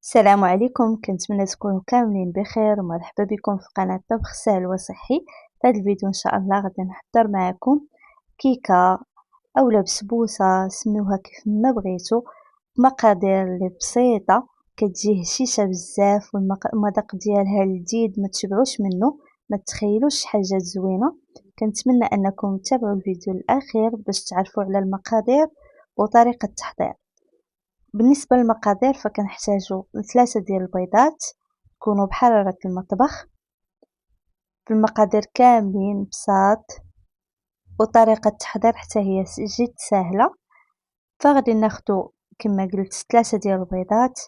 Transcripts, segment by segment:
السلام عليكم، كنتمنى تكونوا كاملين بخير ومرحبا بكم في قناة طبخ سهل وصحي. في هذا الفيديو ان شاء الله غادي نحضر معكم كيكه اولا بسبوسه، سميوها كيف ما بغيتو، مقادير اللي بسيطه كتجي هشيشه بزاف والمذاق ديالها لذيذ ما تشبعوش منه. ما تخيلوش حاجات زوينه. كنتمنى انكم تتابعوا الفيديو الاخير باش تعرفوا على المقادير وطريقه التحضير. بالنسبة للمقادير فكنحتاجو 3 ديال البيضات يكونوا بحرارة المطبخ. في المقادير كاملين بساط وطريقة التحضير حتى هي جد سهلة. فغادي ناخدو كما قلت 3 ديال البيضات،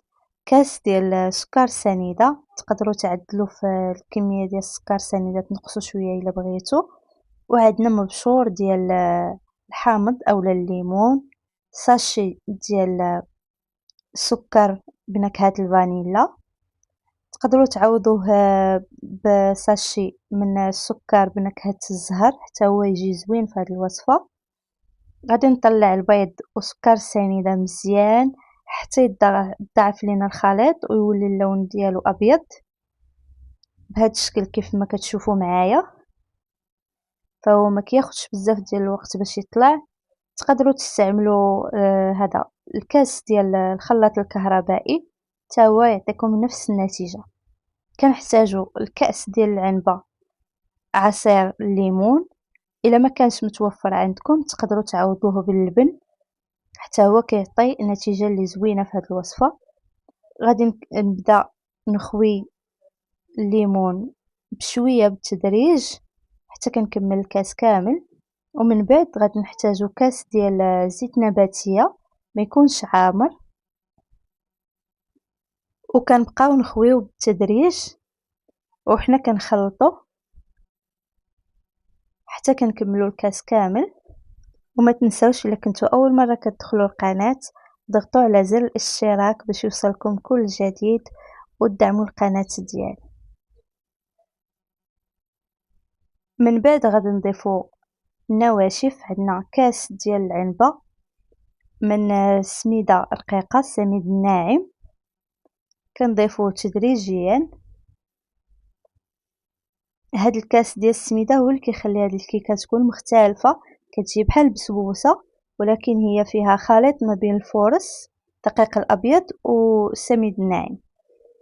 كاس ديال سكر سنيدة، تقدروا تعدلوا في الكمية ديال السكر السنيدة تنقصوا شوية الا بغيتو. وعندنا مبشور ديال الحامض اولا الليمون، ساشي ديال السكر بنكهة الفانيلا، تقدروا تعوضوه بساشي من السكر بنكهة الزهر حتى هو يجي زوين في هذه الوصفة. غادي نطلع البيض وسكر سنيدة مزيان حتى يضاعف لينا الخليط ويولي اللون ديالو ابيض بهذا الشكل كيف ما كتشوفوا معايا. فهو ما كياخذش بزاف ديال الوقت باش يطلع. تقدروا تستعملوا هذا الكاس ديال الخلاط الكهربائي حتى هو يعطيكم نفس النتيجه. كنحتاجوا الكأس ديال العنبه، عصير الليمون، الا ما كانش متوفر عندكم تقدروا تعوضوه باللبن حتى هو كيعطي نتيجه اللي زوينه في هذه الوصفه. غادي نبدا نخوي الليمون بشويه بالتدريج حتى كنكمل الكاس كامل. ومن بعد غادي نحتاجو كاس ديال زيت نباتيه ما يكونش عامر، وكنبقاو نخويو بالتدريج وحنا كنخلطو حتى كنكملو الكاس كامل. وما تنساوش الا كنتو اول مره كتدخلوا القناه ضغطوا على زر الاشتراك باش يوصلكم كل جديد ودعموا القناه ديالي. من بعد غادي نضيفو النواشف. عندنا كاس ديال العنبه من سميده رقيقه، السميد الناعم، كنضيفوه تدريجيا. هاد الكاس ديال السميده هو اللي كيخلي هاد الكيكه تكون مختلفه، كتجي بحال البسبوسه ولكن هي فيها خليط ما بين الفورص الدقيق الابيض والسميد الناعم.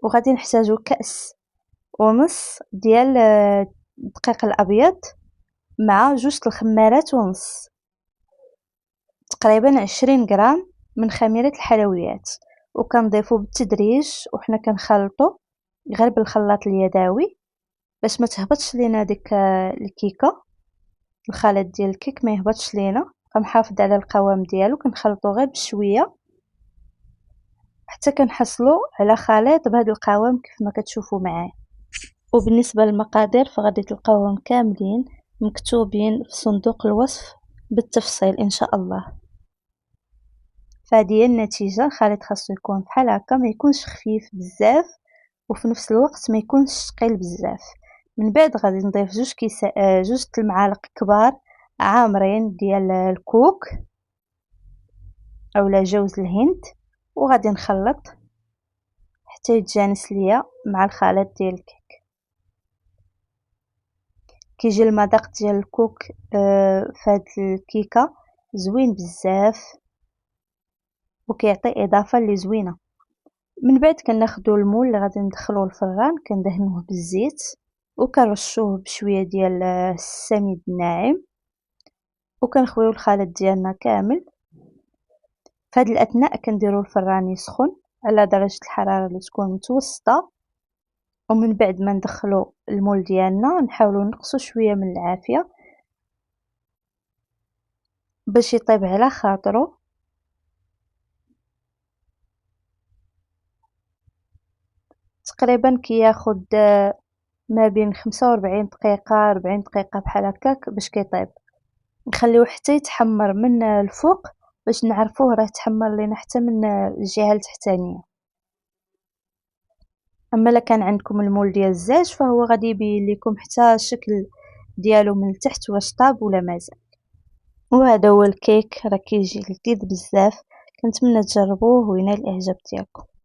وغادي نحتاجو كاس ونص ديال الدقيق الابيض مع 2 الخمارات ونص، تقريبا 20 غرام من خميره الحلويات. وكنضيفو بالتدريج وحنا كنخلطو غير بالخلاط اليدوي باش ما تهبطش لينا ديك الكيكه. الخليط ديال الكيك ما يهبطش لينا، كنحافظ على القوام ديالو، كنخلطو غير بشويه حتى كنحصلوا على خليط بهذا القوام كيف ما كتشوفوا معايا. وبالنسبه للمقادير فغادي تلقاوهم كاملين مكتوبين في صندوق الوصف بالتفصيل ان شاء الله. فهذه هي النتيجه. الخليط خاصو يكون بحال هكا، ما يكونش خفيف بزاف وفي نفس الوقت ما يكونش ثقيل بزاف. من بعد غادي نضيف 2 المعالق كبار عامرين ديال الكوك اولا جوز الهند، وغادي نخلط حتى يتجانس ليا مع الخليط ديال الكيك. كيجي المذاق ديال الكوك في هاد الكيكه زوين بزاف وكيعطي اضافه اللي زوينه. من بعد كناخدو المول اللي غادي ندخلوه الفران، كندهنوه بالزيت وكنرشوه بشويه ديال السميد الناعم وكنخويو الخليط ديالنا كامل. في هذه الاثناء كنديروا الفران يسخن على درجه الحراره اللي تكون متوسطه. ومن بعد ما ندخلو المول ديالنا نحاولوا نقصوا شويه من العافيه باش يطيب على خاطرو. تقريبا كياخد ما بين 45 دقيقه 40 دقيقه بحال هكاك باش كيطيب. نخليوه حتى يتحمر من الفوق باش نعرفوه راه تحمر لينا حتى من الجهه التحتانيه. اما الا كان عندكم المول ديال الزاج فهو غادي يبين لكم حتى الشكل ديالو من التحت واش طاب ولا مازال. وهذا هو الكيك، راه كيجي لذيذ بزاف. كنتمنى تجربوه وينال الاعجاب ديالكم.